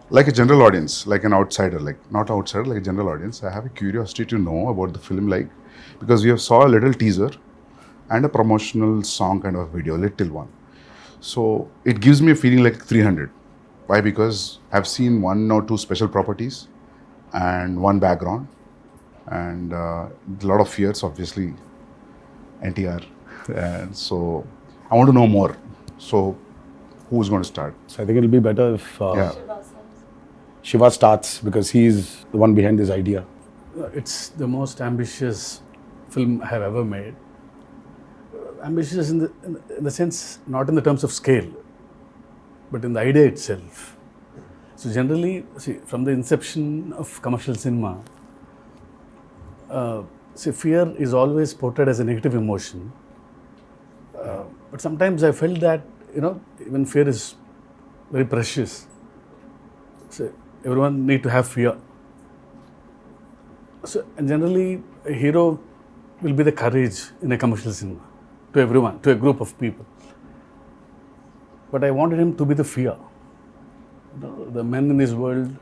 like a general audience, like an outsider, like not outsider, like a general audience, I have a curiosity to know about the film, like, because we have saw a little teaser and a promotional song kind of video, little one. So it gives me a feeling like 300. Why? Because I've seen 1 or 2 special properties and 1 background and a lot of fears, obviously, NTR. And so I want to know more. So who's going to start? So I think it'll be better if Yeah. Shiva starts, because he's the one behind this idea. It's the most ambitious film I have ever made. Ambitious in the sense, not in the terms of scale, but in the idea itself. So generally, see, from the inception of commercial cinema, fear is always portrayed as a negative emotion. But sometimes I felt that, even fear is very precious. So everyone need to have fear. So, and generally, a hero will be the courage in a commercial cinema to everyone, to a group of people. But I wanted him to be the fear. The men in this world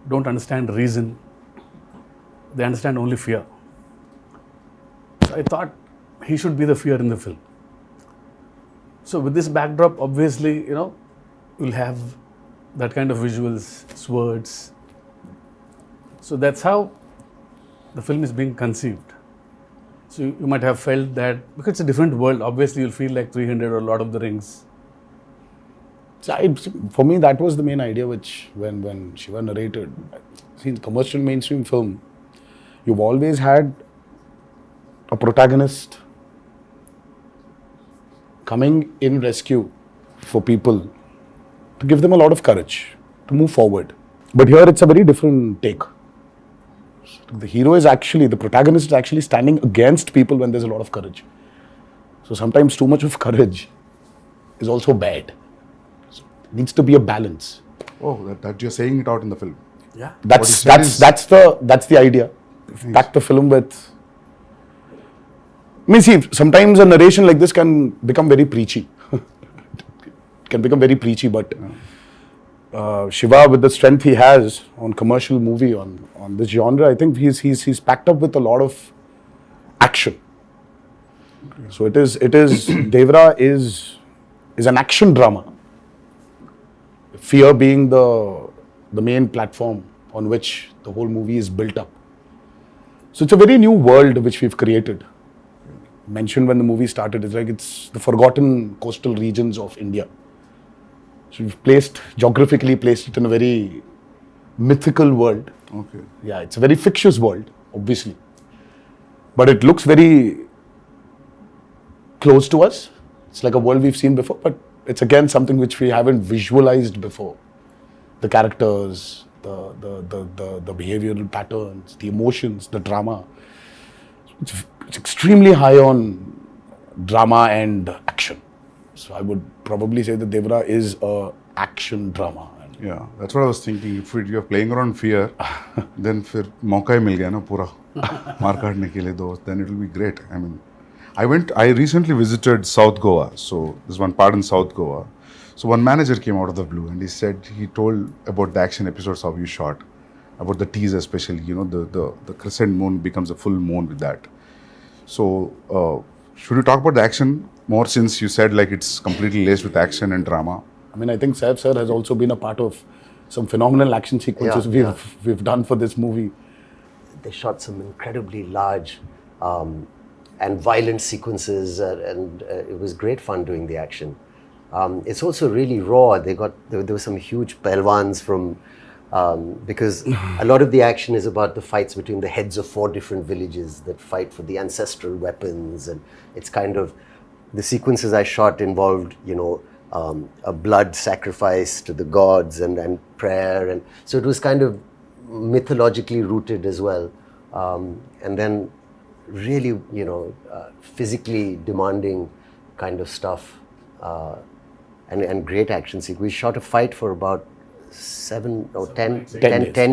don't understand reason. They understand only fear. So I thought he should be the fear in the film. So with this backdrop, obviously, we'll have that kind of visuals, swords. So that's how the film is being conceived. So you might have felt that, because it's a different world, obviously you'll feel like 300 or Lord of the Rings. So for me, that was the main idea, which when Shiva narrated. See, in commercial mainstream film, you've always had a protagonist coming in rescue for people, to give them a lot of courage to move forward. But here it's a very different take. The hero is actually, the protagonist is actually standing against people when there's a lot of courage. So sometimes too much of courage is also bad. So it needs to be a balance. Oh, that you're saying it out in the film. Yeah. That's the idea. Pack the film with. See, sometimes a narration like this can become very preachy. It can become very preachy, but Shiva, with the strength he has on commercial movie, on this genre, I think he's packed up with a lot of action. Okay. So it is Devara is an action drama. Fear being the main platform on which the whole movie is built up. So it's a very new world which we've created. Mentioned when the movie started, it's the forgotten coastal regions of India. So we've geographically placed it in a very mythical world. Okay. Yeah, it's a very fictitious world, obviously. But it looks very close to us. It's like a world we've seen before, but it's again something which we haven't visualized before. The characters, the behavioral patterns, the emotions, the drama. It's extremely high on drama and action. So I would probably say that Devara is a action drama. Yeah, that's what I was thinking. If you're playing around fear, then फिर मौका ही मिल गया ना पूरा मार काटने के लिए दोस्त. Then it will be great. I mean, I recently visited South Goa. So there's one part in South Goa. So one manager came out of the blue and he told about the action episodes how you shot, about the teaser especially. The crescent moon becomes a full moon with that. So should we talk about the action more, since you said like it's completely laced with action and drama? I mean, I think Saif sir has also been a part of some phenomenal action sequences we've done for this movie. They shot some incredibly large and violent sequences, and it was great fun doing the action. It's also really raw. There were some huge pelwans from, because a lot of the action is about the fights between the heads of 4 different villages that fight for the ancestral weapons, and it's kind of, the sequences I shot involved, a blood sacrifice to the gods and prayer, and so it was kind of mythologically rooted as well, and then really, physically demanding kind of stuff, and great action sequence. We shot a fight for about 10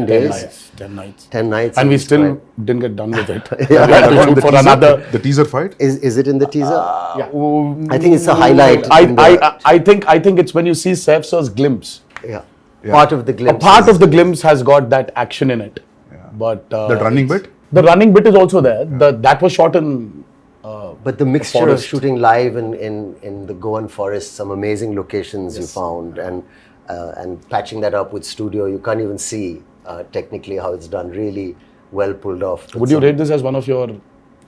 days. 10 nights. 10 nights. And we still didn't get done with it. The teaser fight? Is it in the teaser? Yeah. I think it's a highlight. I think it's when you see Saif sir's glimpse. Yeah. Part of the A glimpse. part of the glimpse has got that action in it. But The running bit? The running bit is also there. That was shot in. But the mixture of forest. shooting live in the Goan forest, some amazing locations you found, and patching that up with studio, you can't even see technically how it's done. Really well pulled off. Would you rate this as one of your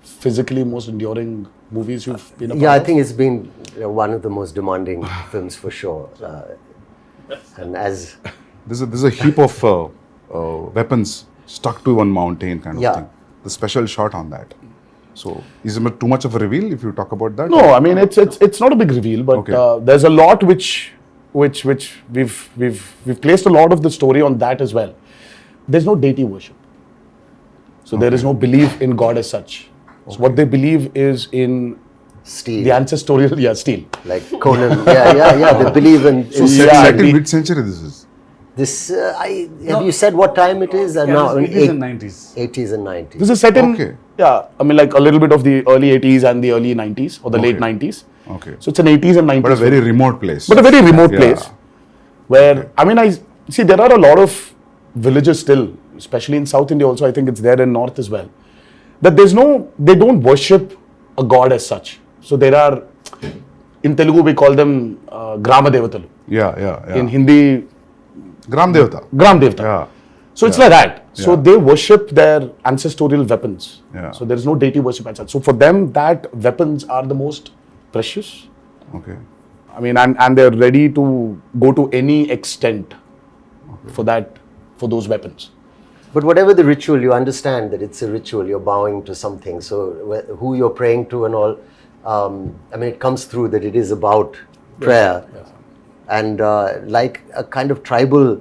physically most enduring movies you've been a part Yeah, I of? think it's been one of the most demanding films for sure. And as There's a heap of weapons stuck to one mountain kind of Yeah. thing. The special shot on that. So is it too much of a reveal if you talk about that? No, I mean it's not a big reveal, but Okay. there's a lot which we've placed a lot of the story on that as well. There's no deity worship, so there is no belief in God as such. So what they believe is in Steel, the ancestral steel. like Conan. Yeah. They believe in. So in set in the- mid-century this is. this. Have you said what time it is? Yeah, No, it is in 90s. 80s and 90s. This is set in Okay. I mean like a little bit of the early 80s and the early 90s or the late 90s. Okay. So it's an 80s and 90s. But a very remote place. But a very remote Yeah. place where, I mean, I see there are a lot of villages still, especially in South India also, I think it's there in North as well, that they don't worship a god as such. So there are, in Telugu we call them Grama Devatalu. Yeah. In Hindi, Gram Devata. Gram Devata. Yeah. So it's like that. So Yeah. they worship their ancestral weapons. Yeah. So there is no deity worship as such. So for them, that weapons are the most precious. Okay. I mean, and they're ready to go to any extent for those weapons. But whatever the ritual, you understand that it's a ritual. You're bowing to something. So who you're praying to and all, I mean, it comes through that it is about prayer. Yes. And like a kind of tribal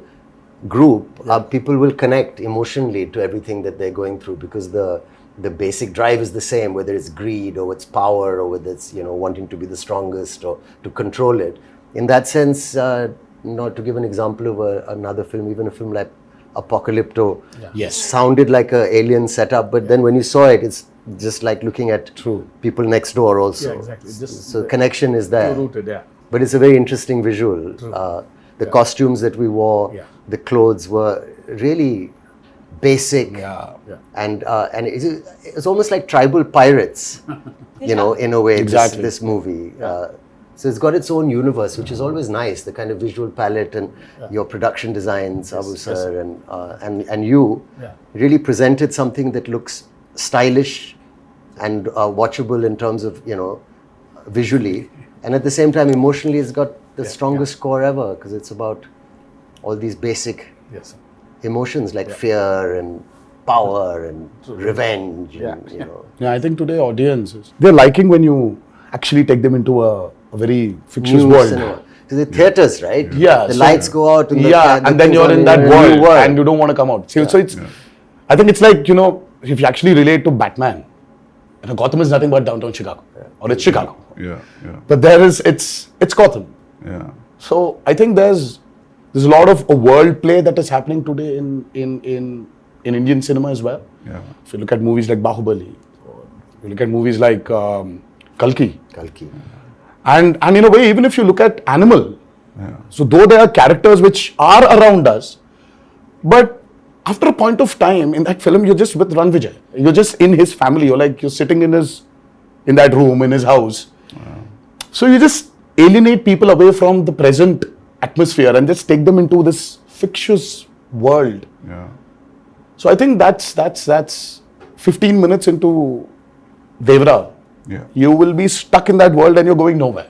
group, people will connect emotionally to everything that they're going through because the basic drive is the same, whether it's greed or it's power or whether it's wanting to be the strongest or to control it. In that sense, to give an example of another film, even a film like Apocalypto, Yes. sounded like an alien setup, but then when you saw it, it's just like looking at people next door also. Yeah, exactly. Just So connection is there. rooted, yeah. But it's a very interesting visual. The costumes that we wore, Yeah. the clothes were really basic, Yeah. and it's almost like tribal pirates, in a way. Exactly. This movie. So it's got its own universe, which is always nice. The kind of visual palette and your production design, Sabu sir, and you really presented something that looks stylish and watchable in terms of visually, and at the same time emotionally, it's got the strongest score ever because it's about all these basic Yes. emotions like fear and power and revenge. And, Yeah, I think today audiences, they're liking when you actually take them into a very fictitious new world. cinema. So the theaters, right? Yeah, The so- lights go out. And the And then things you're on in that a world, new and you don't want to come out. So it's, I think it's like, if you actually relate to Batman, Gotham is nothing but downtown Chicago, or it's Chicago. Yeah. But it's Gotham. Yeah. So I think there's a lot of a world play that is happening today in Indian cinema as well. Yeah. If you look at movies like Bahubali, or you look at movies like Kalki, and in a way, even if you look at Animal, so though there are characters which are around us, but after a point of time in that film, you're just with Ran Vijay. You're just in his family. You're sitting in that room in his house. So you just alienate people away from the present atmosphere and just take them into this fictitious world. Yeah. So I think that's 15 minutes into Devara. Yeah. You will be stuck in that world and you're going nowhere.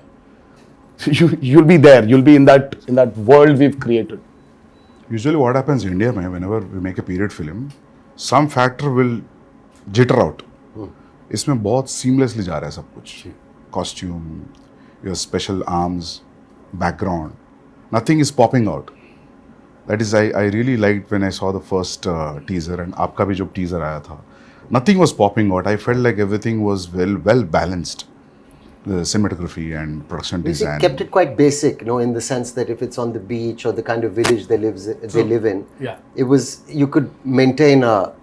You'll be there. You'll be in that world we've created. Usually what happens in India, whenever we make a period film, some factor will jitter out. इसमें बहुत seamlessly जा रहा है सब कुछ. Costume, your special arms, background, nothing is popping out. That is, I really liked when I saw the first teaser and आपका भी जो teaser आया था. Nothing was popping out. I felt like everything was well balanced. The cinematography and production They design. kept it quite basic, in the sense that if it's on the beach or the kind of village they live in, Yeah. it was, you could maintain a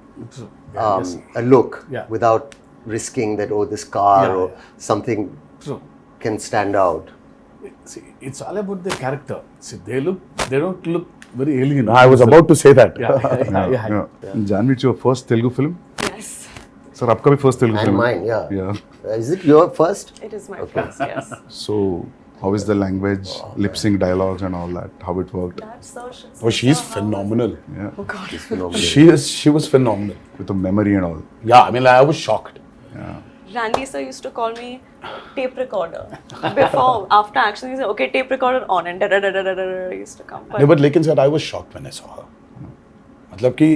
look without risking that, this car or something True. can stand out. See, it's all about the character. See, they don't look very alien. I was about to say that. Yeah. Janhvi, it's your first Telugu film? Yes, Sir, आपका भी first Telugu And film? mine, yeah. Yeah. Is it your first? it is my first, yes. So, how is the language, lip sync dialogues and all that? How it worked? That's so Oh, she's phenomenal. Yeah. Oh God. She was phenomenal. With the memory and all. Yeah, I mean, I was shocked. Yeah. Randy sir used to call me tape recorder. Before, after action, he said, okay, tape recorder on, and da-da-da-da-da-da used to come. No, but लेकिन sir, I was shocked when I saw her. मतलब कि,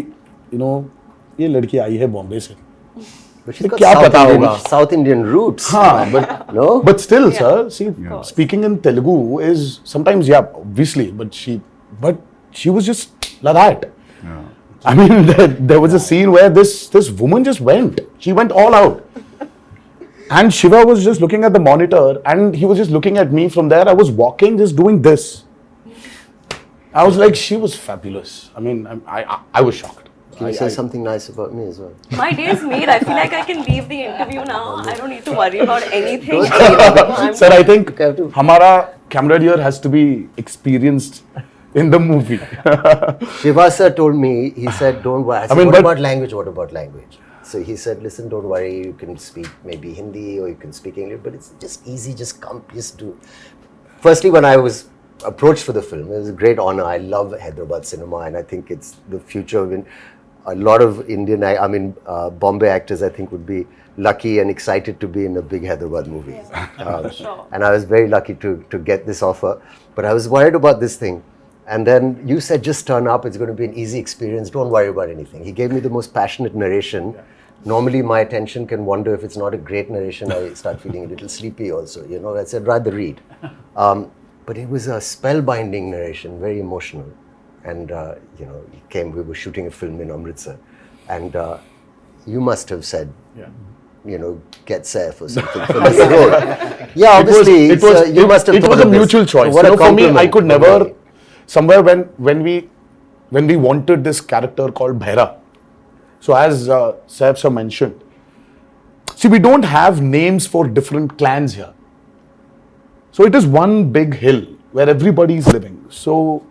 you know, ये लड़की आई है बॉम्बे से. But she's got क्या पता South होगा? Indian, South Indian roots. हाँ, but No? But still, Yeah. sir, see, speaking in Telugu is sometimes, yeah, obviously, but she was just like that. Yeah. I mean, there was a scene where this woman just went. She went all out. And Shiva was just looking at the monitor and he was just looking at me from there. I was walking, just doing this. I was like, she was fabulous. I mean, I was shocked. Can you say something nice about me as well? My day is made. I feel like I can leave the interview now. I don't need to worry about anything. Sir, I think Okay, I have to- हमारा camera here has to be experienced in the movie. Shiva sir told me, he said, don't worry. I said, mean, what but- about language? What about language? So he said, listen, don't worry. You can speak maybe Hindi or you can speak English, but it's just easy. Just come, just do. Firstly, when I was approached for the film, it was a great honor. I love Hyderabad cinema and I think it's the future of a lot of Indian, Bombay actors, I think, would be lucky and excited to be in a big Hyderabad movie. Sure. And I was very lucky to get this offer. But I was worried about this thing. And then you said, just turn up. It's going to be an easy experience. Don't worry about anything. He gave me the most passionate narration. Normally, my attention can wander. If it's not a great narration, I start feeling a little sleepy also. You know, I said, rather read. But it was a spellbinding narration, very emotional. And, he came, we were shooting a film in Amritsar. And you must have said, get Saif or something for this role. Yeah, obviously, you must have it thought was a of this. mutual choice. What You a know, for me, I compliment could for never, me. somewhere when we wanted this character called Bhaira. So as Saif sir mentioned, see, we don't have names for different clans here. So it is one big hill where everybody is living. So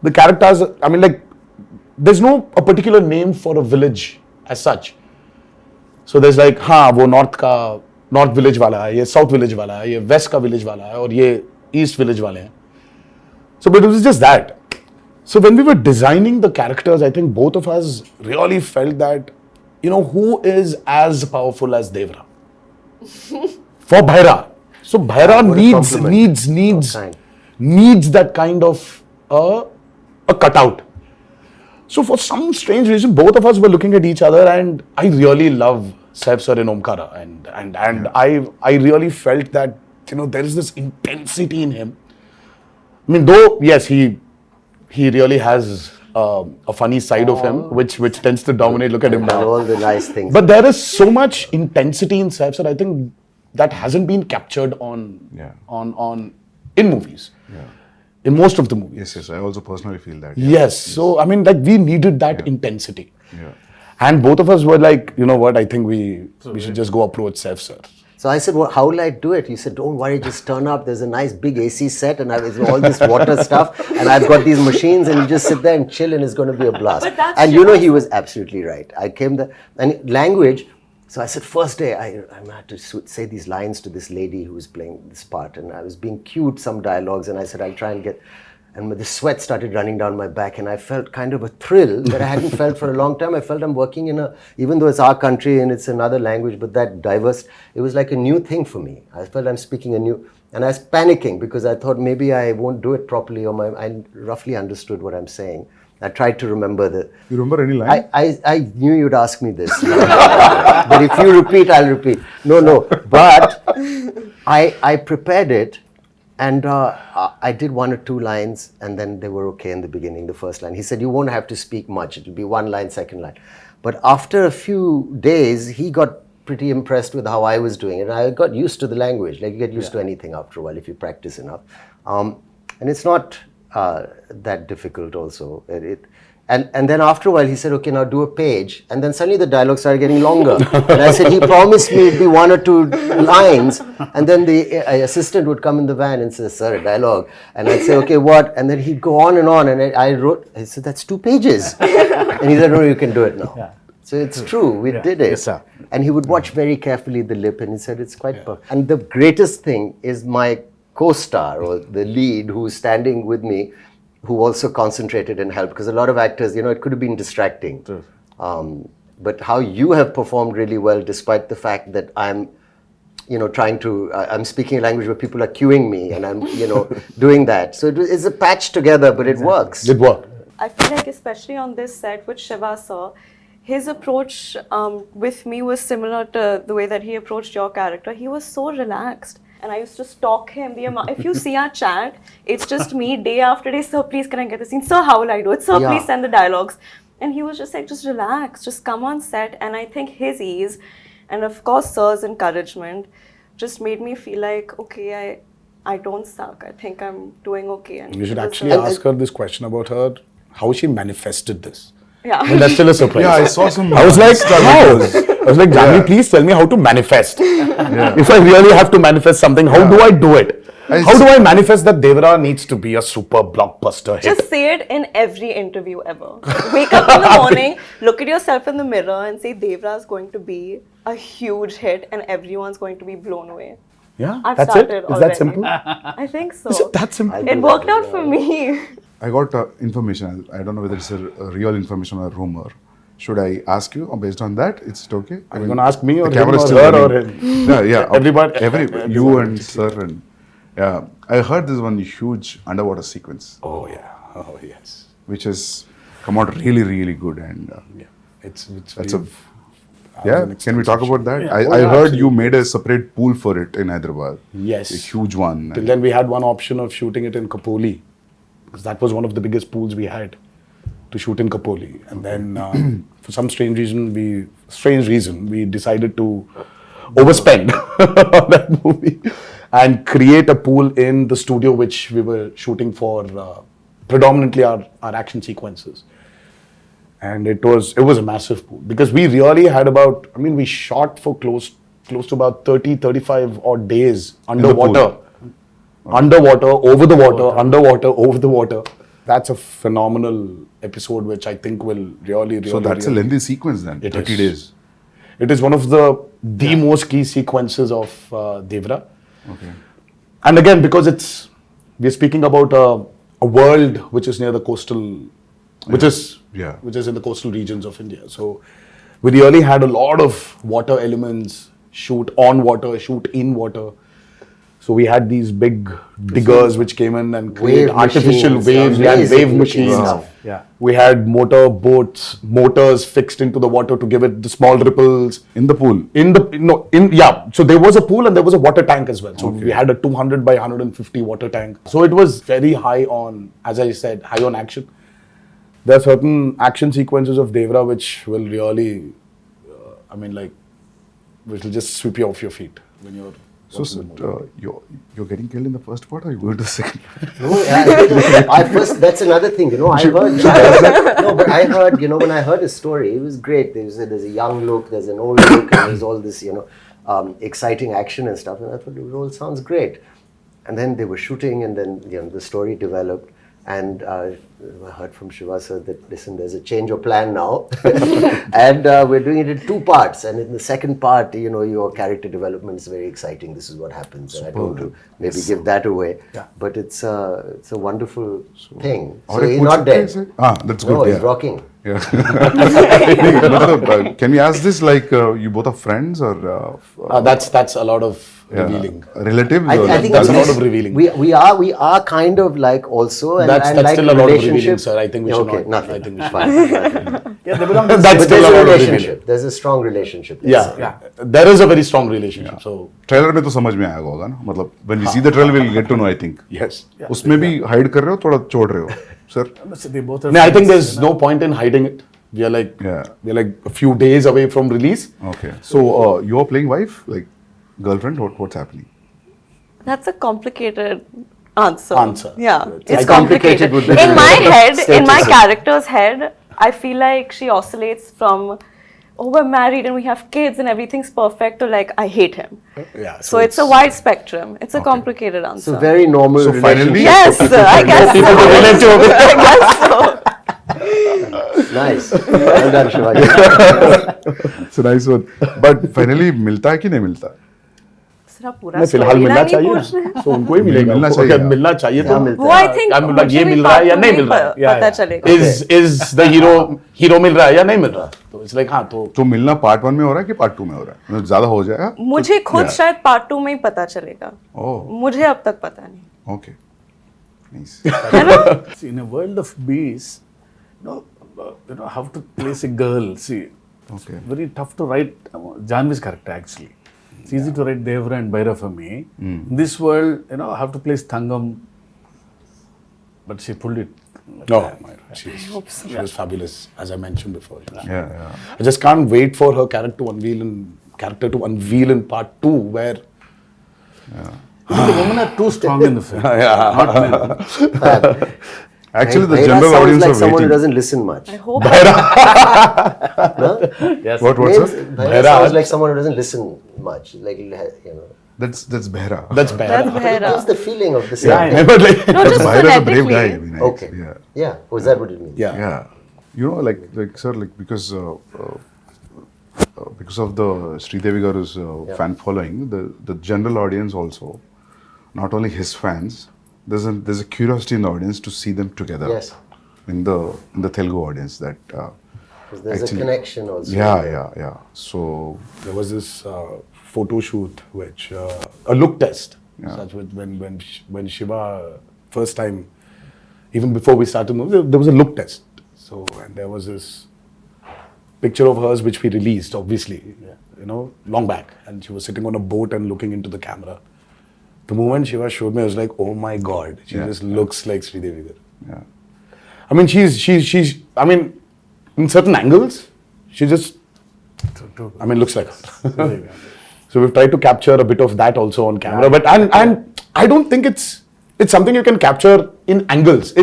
the characters, I mean, like, there's no a particular name for a village as such. So there's like, हाँ वो north village वाला है, ये south village वाला है, ये west का village वाला है, और ये east village वाले हैं. So but it was just that. So when we were designing the characters, I think both of us really felt that, who is as powerful as Devara? For Bhaira. So Bhaira What a compliment. needs that kind of a cutout. So for some strange reason, both of us were looking at each other, and I really love Saif sir in Omkara, and I really felt that there is this intensity in him. I mean, though yes, he really has a funny side of him, which tends to dominate. Look at him And now. all the nice things. But there is so much intensity in Saif sir. I think that hasn't been captured on in movies. Yeah. In most of the movies. Yes. I also personally feel that. Yes. So, I mean, like, we needed that intensity. Yeah. And both of us were like, you know what, I think we should just go approach Saif sir. So I said, well, how will I do it? He said, don't worry, just turn up. There's a nice big AC set and it's all this water stuff. And I've got these machines and you just sit there and chill and it's going to be a blast. But that's And he was absolutely right. I came there and language. So I said, first day, I had to say these lines to this lady who was playing this part. And I was being cued some dialogues and I said, I'll try and get... And the sweat started running down my back and I felt kind of a thrill that I hadn't felt for a long time. I felt I'm working even though it's our country and it's another language, but that diverse, it was like a new thing for me. I felt I'm speaking a new, and I was panicking because I thought maybe I won't do it properly or I roughly understood what I'm saying. I tried to remember the... You remember any line? I knew you'd ask me this. But if you repeat, I'll repeat. No. But I prepared it. And I did one or two lines, and then they were okay in the beginning, the first line. He said, you won't have to speak much. It will be one line, second line. But after a few days, he got pretty impressed with how I was doing it. And I got used to the language. Like, you get used to anything after a while if you practice enough. And it's not that difficult also. And then after a while, he said, okay, now do a page. And then suddenly the dialogue started getting longer. And I said, he promised me it'd be 1 or 2 lines. And then the assistant would come in the van and say, sir, a dialogue. And I'd say, okay, what? And then he'd go on. And I said, that's 2 pages. And he said, no, you can do it now. Yeah. So it's true, we did it. Yes, sir. And he would watch very carefully the lip and he said, it's quite perfect. And the greatest thing is my co-star or the lead who's standing with me, who also concentrated and helped, because a lot of actors, it could have been distracting. But how you have performed really well, despite the fact that I'm, trying to, I'm speaking a language where people are cueing me and I'm, doing that. So it's a patch together, but it works. It worked. I feel like especially on this set with Shiva sir, his approach with me was similar to the way that he approached your character. He was so relaxed. And I used to stalk him. If you see our chat, it's just me day after day. Sir, please can I get the scene? Sir, how will I do it? Sir, please send the dialogues. And he was just like, just relax, just come on set. And I think his ease and of course sir's encouragement just made me feel like, okay, I don't suck. I think I'm doing okay. And You should actually ask her this question about how she manifested this. Yeah. And that's still a surprise. Yeah, I saw some. I was like, how? videos. I was like, Janhvi, please tell me how to manifest. If I really have to manifest something, how do I do it? How do I manifest that Devara needs to be a super blockbuster hit? Just say it in every interview ever. Wake up in the morning, look at yourself in the mirror and say Devara is going to be a huge hit and everyone's going to be blown away. Yeah, I've that's it. started Is already. that simple? I think so. Is it that simple? It worked out for me. I got information. I don't know whether it's a real information or a rumor. Should I ask you, or based on that, it's okay? Are you going to ask me or the him camera is or still her or running. him? Yeah. Everybody. You and sir and yeah. I heard this one huge underwater sequence, Oh, yeah. Oh, yes. which has come out really, really good. And Yeah. It's that's very- yeah. Can we talk about that? I heard you made a separate pool for it in Hyderabad. Yes. A huge one. Till then, we had one option of shooting it in Kapoli, because that was one of the biggest pools we had to shoot in Kapoli. And then, for some strange reason, we decided to overspend on that movie and create a pool in the studio which we were shooting for predominantly our action sequences. And it was a massive pool, because we really had we shot for close to about 35 odd days underwater. Underwater, over the water, underwater, over the water. That's a phenomenal episode which I think will really So that's a lengthy sequence then. It 30 is. days. It is one of the most key sequences of Devara. Okay. And again, because we're speaking about a world which is near the coastal, which is in the coastal regions of India. So we really had a lot of water elements, shoot on water, shoot in water. So we had these big diggers which came in and created artificial machines, waves. We had amazing wave looking machines. stuff. Yeah. We had motors fixed into the water to give it the small ripples. In the pool. So there was a pool and there was a water tank as well. So we had a 200 by 150 water tank. So it was very high on, as I said, high on action. There are certain action sequences of Devara which will really, which will just sweep you off your feet when you're. So you're getting killed in the first part, or you go to the second? That's another thing, I heard. But I heard, when I heard his story, it was great. There's a young look, there's an old look, and there's all this, exciting action and stuff. And I thought it all sounds great. And then they were shooting, and then the story developed. And I heard from Shiva sir that, listen, there's a change of plan now. And we're doing it in 2 parts. And in the second part, your character development is very exciting. This is what happens. And I don't want to maybe give that away. Yeah. But it's a wonderful thing. Or So a he's coach not dead. plays it? That's good. No, yeah. he's rocking. Yeah. Can we ask this, like, you both are friends or? That's a lot of revealing. Relatives? I think That's it's a lot of revealing. We are kind of like also, and That's like still a lot of relationship. revealing, sir. I think we should okay, not. nothing. I think we should. Fine. Yeah, they belong to the That's But still there's a a lot of revealing. relationship. There's a strong relationship. Yeah, there is a very strong relationship. So trailer में तो समझ में आएगा होगा ना, मतलब when we see the trailer we'll get to know, I think. yes. उसमें भी hide कर रहे हो, थोड़ा छोड़ रहे हो, sir? They both are I think friends, there's no point in hiding it. We are like a few days away from release. Okay. So you're playing wife, like girlfriend. What's happening? That's a complicated answer. Answer. Yeah, It's it's complicated complicated. with the In my head, in my status. character's head, I feel like she oscillates from, oh, we're married and we have kids and everything's perfect, to like, I hate him. Yeah. So it's a wide spectrum. It's a complicated answer. It's a very normal So finally- Yes, I guess so. I guess so. Nice. Well done, Shivaji. It's a nice one. But finally, मिलता है कि नहीं मिलता? सिर्फ पूरा नहीं, फिलहाल storyline मिलना ही चाहिए पूछ रहे हैं। ना, तो उनको ही मिलेगा। मिलना अगर चाहिए। मिलना चाहिए क्या तो मिलता वो I think I'm like, मुझे ये भी मिल रहा है या part नहीं two मिल रहा है? में पता चलेगा। Is the hero मिल रहा है या नहीं मिल रहा? तो it's like हाँ तो तो मिलना पार्ट 1 में हो रहा है कि पार्ट 2 में हो रहा है? मतलब ज्यादा हो जाएगा? मुझे खुद Yeah. शायद पार्ट 2 में ही पता चलेगा। ओह, मुझे अब तक पता नहीं। Okay. Nice. See, in a world of bees, how to place a girl. See, Okay. it's very tough to write Janhvi's character actually. It's easy to write Devara and Bhaira for me. In this world, how to place Thangam, but she pulled it. no, she was fabulous, as I mentioned before. Yeah. I just can't wait for her character to unveil in part 2, where The women are too strong in the film. Not men. Actually, the Bhaira general sounds audience like are someone who waiting. doesn't listen much. I hope Yes. What, Names- sir? Bhaira sounds like someone who doesn't listen much. Like, That's Behra. that's bad. that's Bhaira. That's the feeling of the Yeah, I same. know. But like, No, just Behra is a brave guy. phonetically. I mean, Okay. Yeah. Yeah. Was that what it means? yeah. Yeah. You know, like sir, like because of the Sridevi Garu's fan following, the general audience also, not only his fans, there's a curiosity in the audience to see them together. Yes. In the Telugu audience, that 'Cause there's actually- a connection also. Yeah. So There was this photo shoot, which a look test. Yeah. Such with when Shiva first time, even before we started the movie, there was a look test. So and there was this picture of hers which we released, obviously, long back, and she was sitting on a boat and looking into the camera. The moment Shiva showed me, I was like, oh my god, she just looks like Sridevi Garu. yeah. I mean, she's. I mean, in certain angles, she just. I mean, looks like her. So we've tried to capture a bit of that also on camera, but and I don't think it's something you can capture in angles.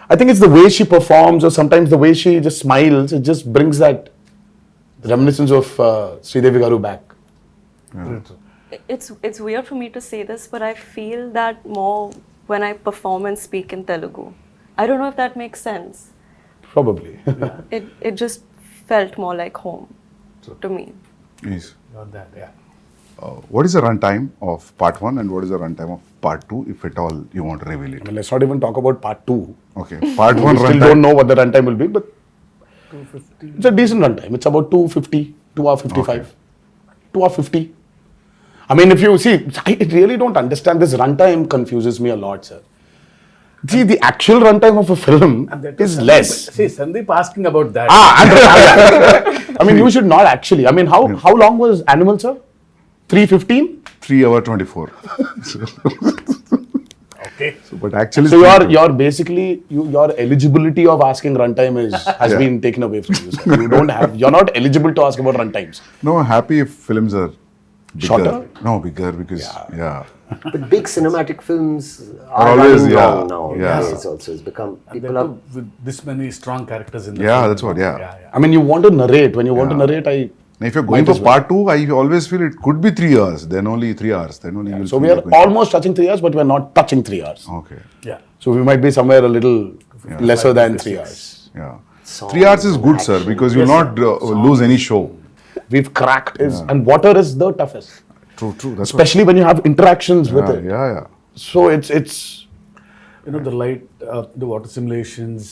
I think it's the way she performs, or sometimes the way she just smiles. It just brings that reminiscence of Sridevi Garu back. It's weird for me to say this, but I feel that more when I perform and speak in Telugu. I don't know if that makes sense. Probably. It just felt more like home to me. Yes. Got that, yeah. What is the runtime of part 1 and what is the runtime of part 2, if at all you want to reveal I it? mean, let's not even talk about part 2. Okay. Part 1 We still runtime. don't know what the runtime will be, but 250. it's a decent runtime. It's about 250, 2 hour 55, Okay. 2 hour 50. I mean, if you see, I really don't understand this runtime. Confuses me a lot, sir. See, the actual runtime of a film is less. See, Sandeep asking about that. I mean, you should not actually. I mean, how long was Animal, sir? 3:15. 3 hour 24. Okay. So, but actually, So it's you're basically your eligibility of asking runtime has Yeah. been taken away from you, sir. You're not eligible to ask about runtimes. No, I'm happy if films are bigger. Shorter? No, bigger because But big cinematic films Are are always, running yeah, long now. yeah. It's also it's become And people then are too, with this many strong characters in the Yeah, film. that's what, yeah. I mean, you want to narrate. When you want to narrate, Now, if you're going Might for as well. part 2, I always feel it could be 3 hours. Then only 3 hours. Then only you'll So feel we are like going- almost touching 3 hours, but we're not touching 3 hours. Okay. Yeah. So we might be somewhere a little lesser than 3 hours. Yeah. songs 3 hours is good, sir, action. because you'll not lose any show. We've cracked and water is the toughest, True. That's especially when you have interactions with what, it. yeah. So it's The light, the water simulations,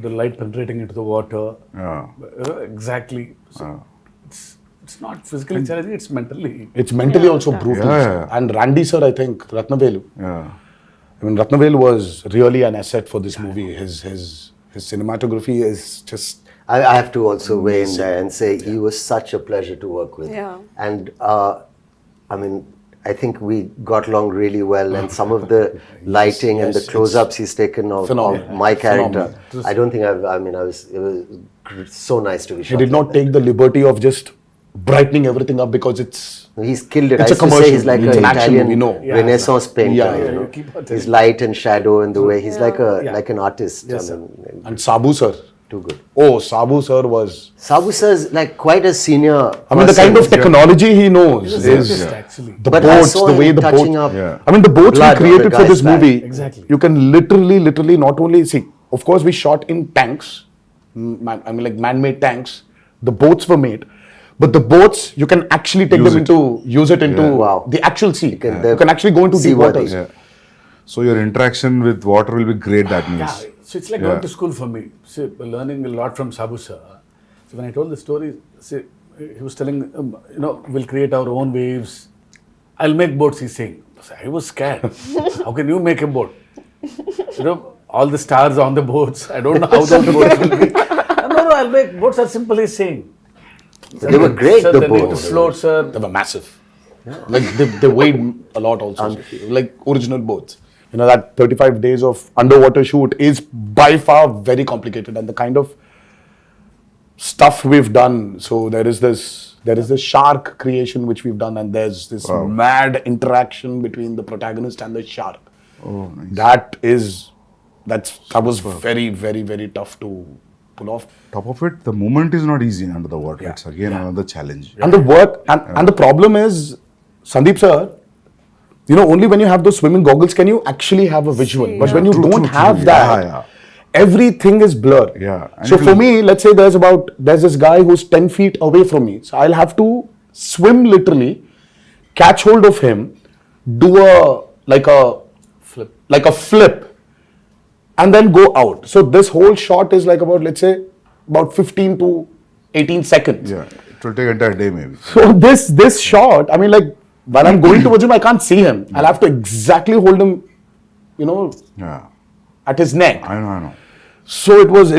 the light penetrating into the water. Yeah. Exactly. So it's not physically challenging, it's mentally. mentally also brutal. Yeah. And Randy sir, I think Ratnavelu. Yeah. I mean, Ratnavelu was really an asset for this movie. His cinematography is just. I have to also weigh in there and say he was such a pleasure to work with. Yeah. And I mean, I think we got along really well, and some of the lighting and the yes, close-ups he's taken of phenomenal. my character. Phenomenal. I don't think it was so nice to be He shot. did like not take the liberty of just brightening everything up because it's. that. He's killed it. It's I a used to say commercial. he's like It's an an action Italian movie, no. Yeah. Renaissance painter. Yeah, you yeah, know? you keep on His telling. light and shadow and the way he's like Yeah. an artist. Yes, I mean, And Sabu sir. Too good. Oh, Sabu sir was. Sabu sir is like quite a senior. I mean, the kind of technology he knows He's a is scientist, actually. the But I boats, saw the way him the touching boats. up. Yeah. I mean, the boats we blood on created the for guy's this back. movie. Exactly. You can literally not only see. Of course, we shot in tanks. I mean, like man-made tanks. The boats were made, but the boats you can actually take Use them it. use it into Wow. the actual sea. can- You can actually go into deep seaworthy. waters. Yeah. So your interaction with water will be great, that means. Yeah, so it's like Yeah. going to school for me. See, learning a lot from Sabu sir. So when I told the story, see, he was telling, we'll create our own waves. I'll make boats, he's saying. So I was scared. How can you make a boat? All the stars on the boats. I don't know how those boats will be. No, I'll make boats are simple, he's saying. They were great, Sir, the they need to boats. float, sir. They were massive. Like they weighed a lot also. Like original boats. That 35 days of underwater shoot is by far very complicated, and the kind of stuff we've done. So there is this shark creation which we've done, and there's this mad interaction between the protagonist and the shark. Oh, nice. That was very, very, very tough to pull off. Top of it, the movement is not easy under the water. It's again another challenge. And the work and the problem is, Sandeep sir, only when you have those swimming goggles can you actually have a visual. See, But when you True, don't true, have true. that, Yeah. everything is blur. Yeah. And So it for will- me, let's say there's this guy who's 10 feet away from me. So I'll have to swim literally, catch hold of him, do a flip, and then go out. So this whole shot is like about, let's say, about 15 to 18 seconds. Yeah. It will take an entire day maybe. So this shot, I mean, like while I'm going towards him, I can't see him. I'll have to exactly hold him, Yeah. at his neck. I know. So it was.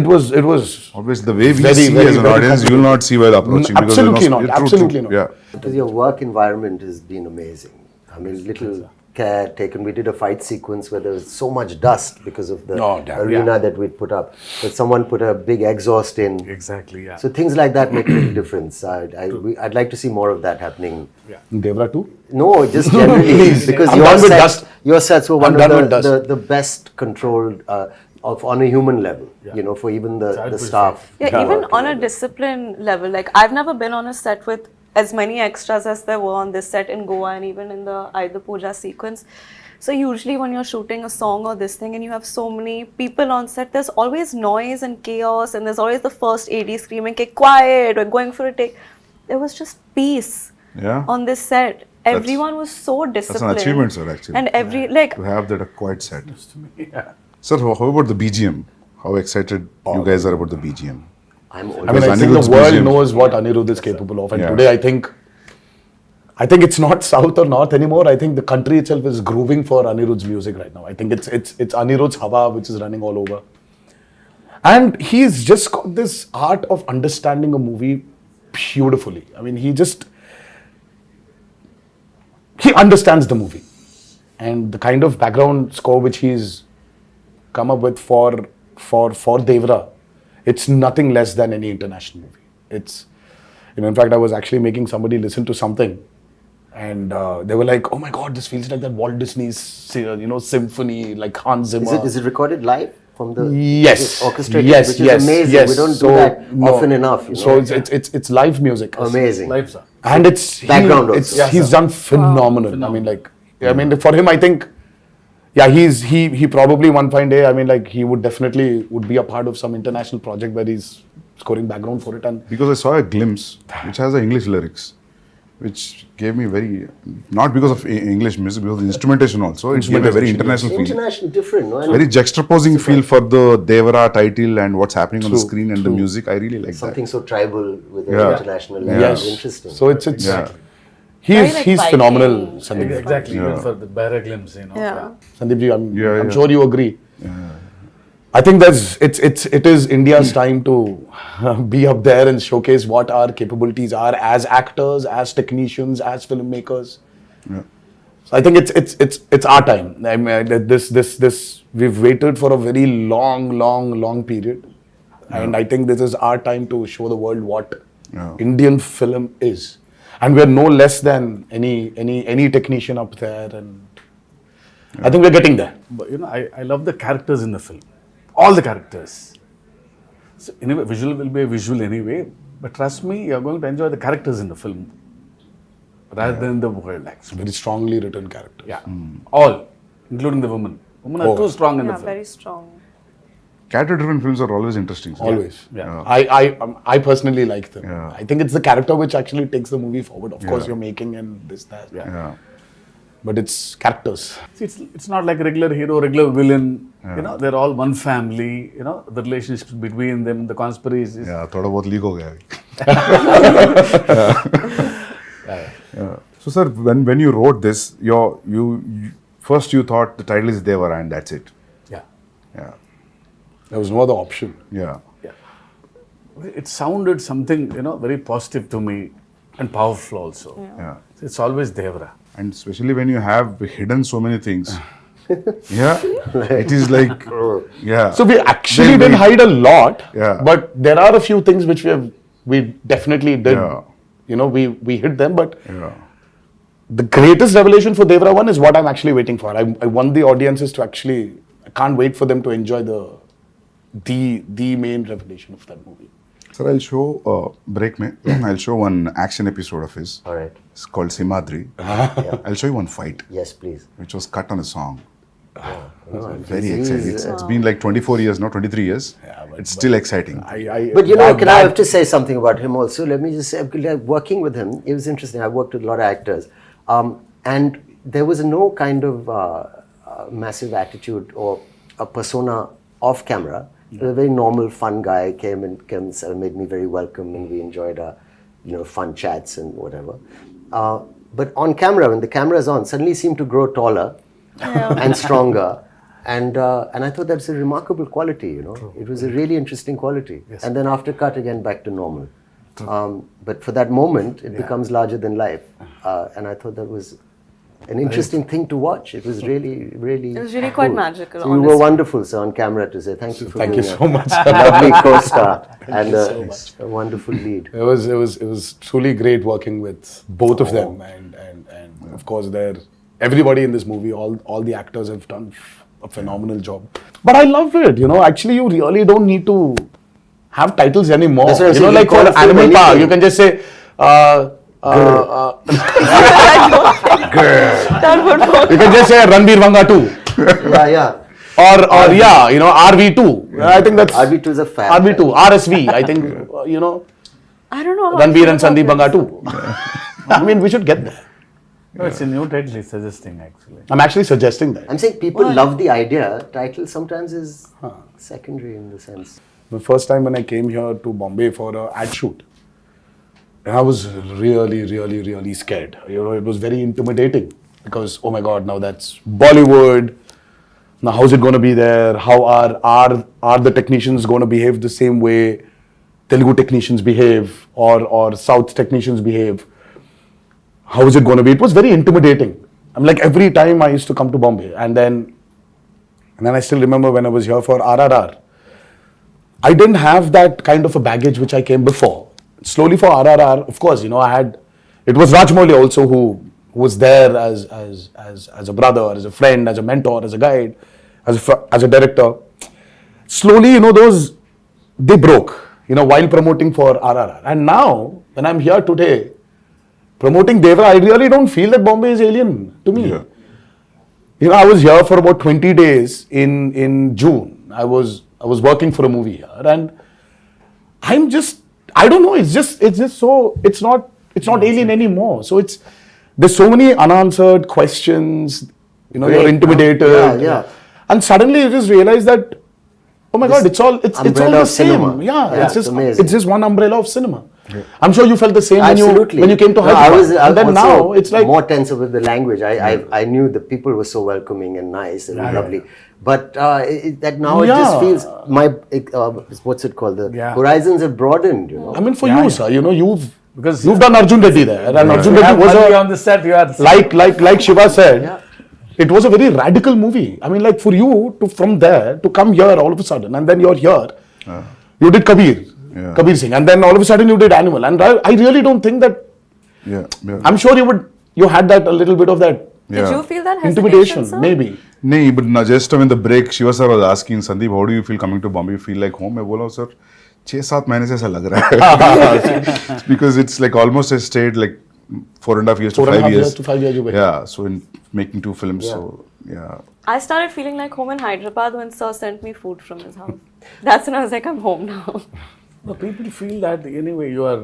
Obviously, the way we Very, see very, as an very audience, you will not see while approaching. because Absolutely you're not. True, Absolutely true. not. Yeah. Because your work environment has been amazing. I mean, little care taken. We did a fight sequence where there was so much dust because of the Oh, damn. arena that we'd put up. But someone put a big exhaust in. Exactly, yeah. So things like that make a big difference. I'd like to see more of that happening. Devra too. No, just generally because I'm done with dust. your sets were one I'm done of with dust. the best controlled on a human level. For even the staff. Yeah, even on a discipline level, like I've never been on a set with as many extras as there were on this set in Goa and even in the Aida Puja sequence. So usually when you're shooting a song or this thing and you have so many people on set, there's always noise and chaos, and there's always the first AD screaming, "Okay, quiet, we're going for a take." There was just peace Yeah. on this set. Everyone was so That's disciplined. an achievement, sir, actually. And To have that a quiet set. Yeah. Sir, how about the BGM? How excited you guys are about the BGM? I'm I mean, Because I think Anirudh's the world BGM. knows what Anirudh is capable of, and Yeah. today I think it's not south or north anymore. I think the country itself is grooving for Anirudh's music right now. I think it's Anirudh's Hawa which is running all over, and he's just got this art of understanding a movie beautifully. I mean, he understands the movie, and the kind of background score which he's come up with for Devara, it's nothing less than any international movie. It's, in fact, I was actually making somebody listen to something, and they were like, "Oh my God, this feels like that Walt Disney's, symphony, like Hans Zimmer." Is it recorded live from the Yes. orchestrated? Yes. Which is Yes. amazing. Yes. We don't So, do that no. often enough. So it's live music. amazing. Lives are. And it's Background he, also. he's done phenomenal. I mean, for him, I think, he probably one fine day, I mean, like he would be a part of some international project where he's scoring background for it. And Because I saw a glimpse which has the English lyrics, which gave me not because of English music, because of the instrumentation also. It gave a very international feel. International, different, no? And Very juxtaposing feel for the Devara title and what's happening on the screen and the music. I really like something that. so tribal with an Yeah. international Yeah. level. Interesting. so it's Yeah. Very like he's Viking. phenomenal, Sandeep. Exactly, even Yeah. for the Barra glimpse, Yeah. Sandeep ji, I'm Yeah. sure you agree. I think it is India's time to be up there and showcase what our capabilities are as actors, as technicians, as filmmakers. Yeah. So I think it's our time. I mean, this we've waited for a very long period, and I think this is our time to show the world what Indian film is, and we're no less than any technician up there, and I think we're getting there. But I love the characters in the film. All the characters. So anyway, visual will be a visual anyway, but trust me, you're going to enjoy the characters in the film rather than the world, actually. Very strongly written character. Yeah, all, including the women. Women are too strong in the Yeah, film. very strong. Character-driven films are always interesting. sir. Always. Yeah. I personally like them. Yeah. I think it's the character which actually takes the movie forward. Of course, Yeah. you're making and this, that. Yeah. But it's characters. See, it's not like a regular hero, regular villain. You know, they're all one family. You know, the relationships between them, the conspiracies. Yeah, थोड़ा बहुत leak हो गया. Yeah. So sir, when you wrote this, you first you thought the title is Devara and that's it. Yeah. Yeah. There was no other option. Yeah. It sounded something, you know, very positive to me and powerful also. Yeah. It's always Devara. And especially when you have hidden so many things. Yeah. It is like, yeah. So we actually Then didn't we- hide a lot. Yeah. But there are a few things which we definitely did. Yeah. You know, we hid them. But Yeah. the greatest revelation for Devara 1 is what I'm actually waiting for. I want the audiences to actually, I can't wait for them to enjoy the main revelation of that movie. Sir, I'll show, break me, I'll show one action episode of his. All right. It's called Simadri. I'll show you one fight, Yes, please. which was cut on a song. No, Very he's- exciting. It's been like 24 years, now 23 years. It's still exciting. But you know, I have to say something about him also? Let me just say, working with him, it was interesting. I worked with a lot of actors. And there was no kind of massive attitude or a persona off camera. He was a very normal, fun guy, came and made me very welcome, and we enjoyed our, fun chats and whatever. But on camera, when the camera is on, suddenly he seemed to grow taller and stronger. And I thought that's a remarkable quality, It was a really interesting quality. Yes. And then after cut, again, back to normal. But for that moment, it becomes larger than life. And I thought that was an interesting thing to watch. It was really, really It was really quite magical, So you were honestly. wonderful, sir, on camera to say thank you for Thank you being so much. a lovely co-star and a wonderful lead. It was truly great working with both of them, and of course everybody in this movie, all the actors have done a phenomenal job. But I love it, Actually, you really don't need to have titles anymore. That's what I'm saying, Like you call for a film Animal Park, anything. you can just say. That would work. You can just say RedVanga 2. Yeah. Or RV2. I think that's RV2 is a fab. RV2, RSV. I think I don't know how Ranbir I and feel about SandeepReddyVanga this. 2. I mean, we should get there. No, it's a new title he's suggesting, actually. I'm actually suggesting that. I'm saying people love the idea. Title sometimes is secondary in the sense. The first time when I came here to Bombay for an ad shoot, I was really, really, really scared. It was very intimidating because, oh my God, now that's Bollywood. Now, how's it going to be there? How are the technicians going to behave the same way Telugu technicians behave or South technicians behave? How is it going to be? It was very intimidating. I'm like, every time I used to come to Bombay, and then I still remember when I was here for RRR. I didn't have that kind of a baggage which I came before. Slowly for RRR, of course, I had. It was Rajmouli also who was there as a brother, as a friend, as a mentor, as a guide, as a director. Slowly, those they broke. While promoting for RRR, and now when I'm here today, promoting Devara, I really don't feel that Bombay is alien to me. Yeah. I was here for about 20 days in June. I was working for a movie here, and I don't know. It's just so it's not alien anymore. So there's so many unanswered questions. You're intimidated. Yeah. And suddenly you just realize that, oh my God, it's all the umbrella of same. cinema. Yeah, It's amazing. it's just one umbrella of cinema. Yeah. I'm sure you felt the same Absolutely. when you came to No, Hyderabad. I And then also now it's like more tense with the language. I knew the people were so welcoming and nice and lovely. But that now it just feels what's it called? The horizons have broadened. I mean, for you, sir, Because you've done Arjun Reddy there, and Arjun you Reddy have was Madhuri on the set, you are like Shiva said, it was a very radical movie. I mean, like for you from there to come here all of a sudden, and then you're here, you did Kabir Singh, and then all of a sudden you did Animal, and I really don't think that. Yeah. I'm sure you had that a little bit of that Did you feel that hesitation, intimidation, sir? maybe. नहीं, but just in the break, Shiva sir was asking Sandeep, how do you feel coming to Bombay? You feel like home? मैं बोला sir, 6-7 महीने से ऐसा लग रहा है. Because it's like almost I stayed like 4.5 years to 5 years. to 5 years you were. Yeah, so in making 2 films, so yeah. I started feeling like home in Hyderabad when Sir sent me food from his house. That's when I was like, I'm home now. No, people feel that anyway you are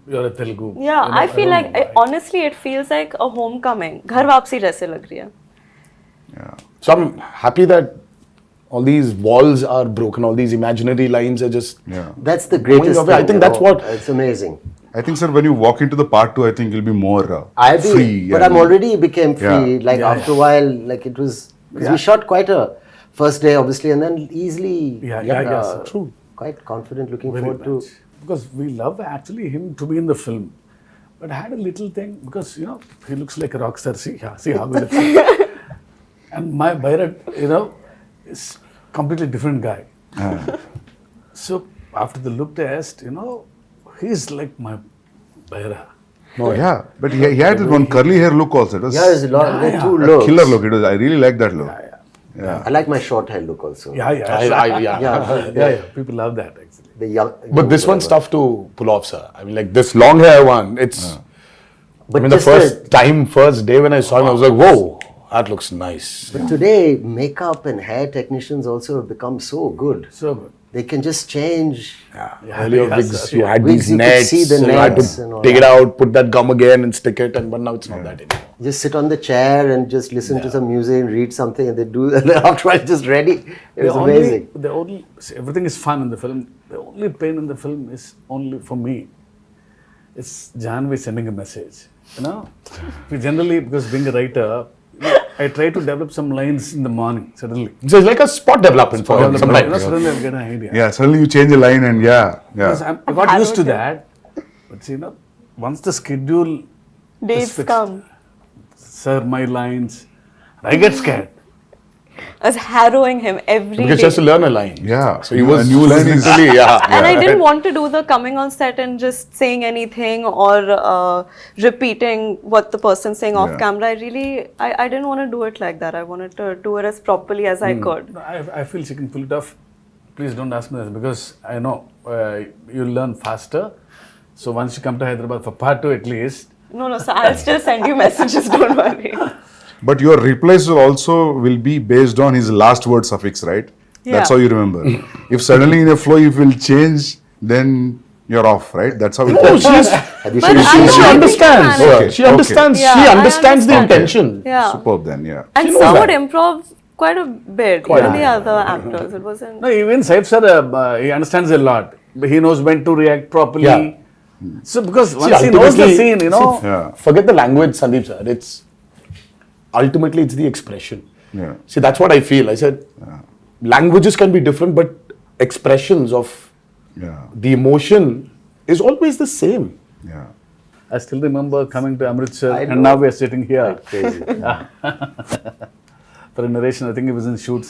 you're a Telugu. Yeah, You know, I feel don't like know why. honestly, it feels like a homecoming. घर वापसी जैसे लग रही है. So I'm happy that all these walls are broken, all these imaginary lines are just. Yeah. That's the greatest away. I thing. think you that's know. what- It's amazing. I think, sir, when you walk into the part 2, I think you'll be more I'll be, free. but I'm already became free. Yeah. Like after a while, like it was. 'Cause we shot quite a first day, obviously, and then easily. Yeah, true. Quite confident, looking Very forward much. Because we love actually him to be in the film. But I had a little thing because he looks like a rock star. See how he looks. And my Bharat, is completely different guy. So after the look test, he's like my Bharat. Oh, yeah, but he had that one curly hair look also. It was to. Yeah, there's a lot. There are two a looks. killer look. It was. I really like that look. Yeah. I like my short hair look also. Yeah. Yeah. People love that actually. The young. But this one's tough to pull off, sir. I mean, like this long hair one, it's. But I mean, the just first day when I saw him, I was like, whoa, that looks nice. But today, makeup and hair technicians also have become so good. So good. They can just change. Earlier yes, wigs, sir. you had Wigs, these you could nets, see the so you had nets and to all take it that. out, put that gum again and stick it, but now it's not that anymore. Just sit on the chair and just listen to some music and read something, and they do. And then after it's just ready. It was amazing. Everything is fun in the film. The only pain in the film is only for me. It's Janhvi sending a message. We generally, because being a writer, I try to develop some lines in the morning suddenly. So it's like a spot development for him sometimes. Suddenly I'll get an idea. Yeah, suddenly you change a line and Because I got used to that. But see, once the schedule Dates fixed. come. Sir, my lines, I get scared. I was harrowing him every Because he day. has to learn a line. Yeah. So he was A new line is literally, And I didn't want to do the coming on set and just saying anything or repeating what the person's saying off Yeah. camera. I didn't want to do it like that. I wanted to do it as properly as I could. No, I feel she can pull it off. Please don't ask me this because I know you'll learn faster. So once you come to Hyderabad for part 2 at least. No, so I'll still send you messages, don't worry. But your replies will be based on his last word suffix, right? That's Yeah. how you remember. If suddenly in a flow you will change, then you're off, right? That's how it Oh, goes. she's, Have you But seen I it? know, she I think understands. you Okay, She understands. Yeah, she I understands the understand. intention. Yeah. Superb then, yeah. And She knows Sir that. would improv quite a bit. Even the other actors. It wasn't. No, even Saif sir, he understands a lot. He knows when to react properly. Yeah. So because once he knows the ultimately- scene, Yeah. Forget the language, Sandeep sir. It's ultimately it's the expression. Yeah. See, that's what I feel. I said languages can be different, but expressions of Yeah. the emotion is always the same. Yeah. I still remember coming to Amritsar I and know. now we are sitting here Crazy. for a narration. I think he was in shoot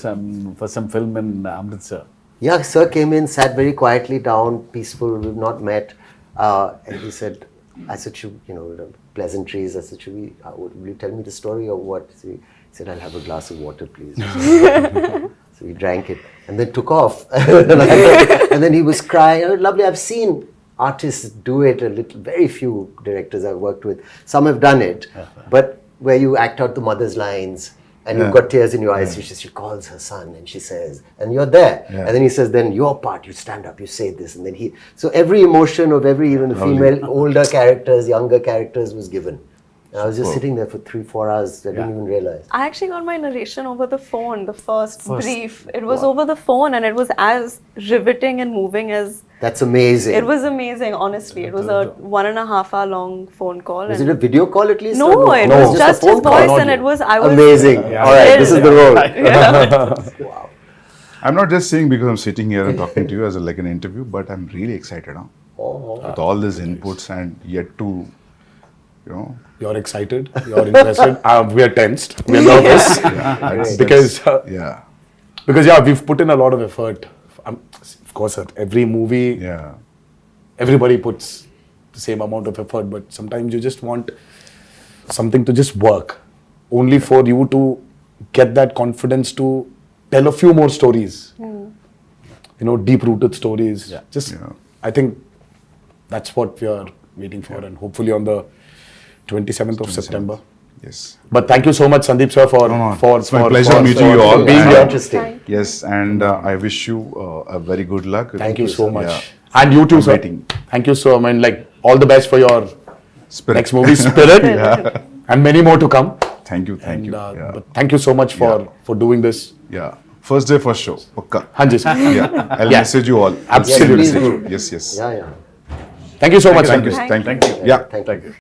for some film in Amritsar. Yeah, sir came in, sat very quietly down, peaceful. We've not met, and he said, "I said, the pleasantries. I said, will you tell me the story or what?" So he said, "I'll have a glass of water, please." So we drank it and then took off. And then he was crying. "Oh, lovely. I've seen artists do it a little. Very few directors I've worked with. Some have done it, but where you act out the mother's lines." And you've got tears in your eyes. She calls her son and she says, and you're there. Yeah. And then he says, then your part, you stand up, you say this. And then so every emotion of every, even the female, older characters, younger characters was given. And I was just sitting there for 3-4 hours. I didn't even realize. I actually got my narration over the phone, the first brief. It was over the phone and it was as riveting and moving as. That's amazing. It was amazing, honestly. It was a 1.5 hour long phone call. Was and it a video call at least? No, or it No. was just a phone his call? voice and it was, I was. Amazing. All right, this is the role. I'm not just saying because I'm sitting here and talking to you as like an interview, but I'm really excited with all these inputs and yet to, You're excited. You're interested. We are tensed. We are nervous because we've put in a lot of effort. Of course, at every movie, everybody puts the same amount of effort, but sometimes you just want something to just work, only for you to get that confidence to tell a few more stories. deep-rooted stories. Yeah. Just, Yeah. I think that's what we are waiting for, and hopefully on the 27th of September. Yes. But thank you so much, Sandeep sir, for It's my pleasure meeting you all. being And- here. Interesting. Yes, and I wish you a very good luck. Thank you so much. Yeah. And you too, I'm sir. waiting. Thank you so much. I mean, like, all the best for your Spirit. next movie, Spirit, and many more to come. Thank you, thank And, you. Yeah. But thank you so much for doing this. Yeah. First day, first show. Pakka. Hanji, sir. Yeah. I'll Yeah. message you all. Absolutely. Yes, please do. Yes, yes. Yeah, yeah. Thank you so much, Thank you. Sandeep. Thank you. Yeah. Thank you.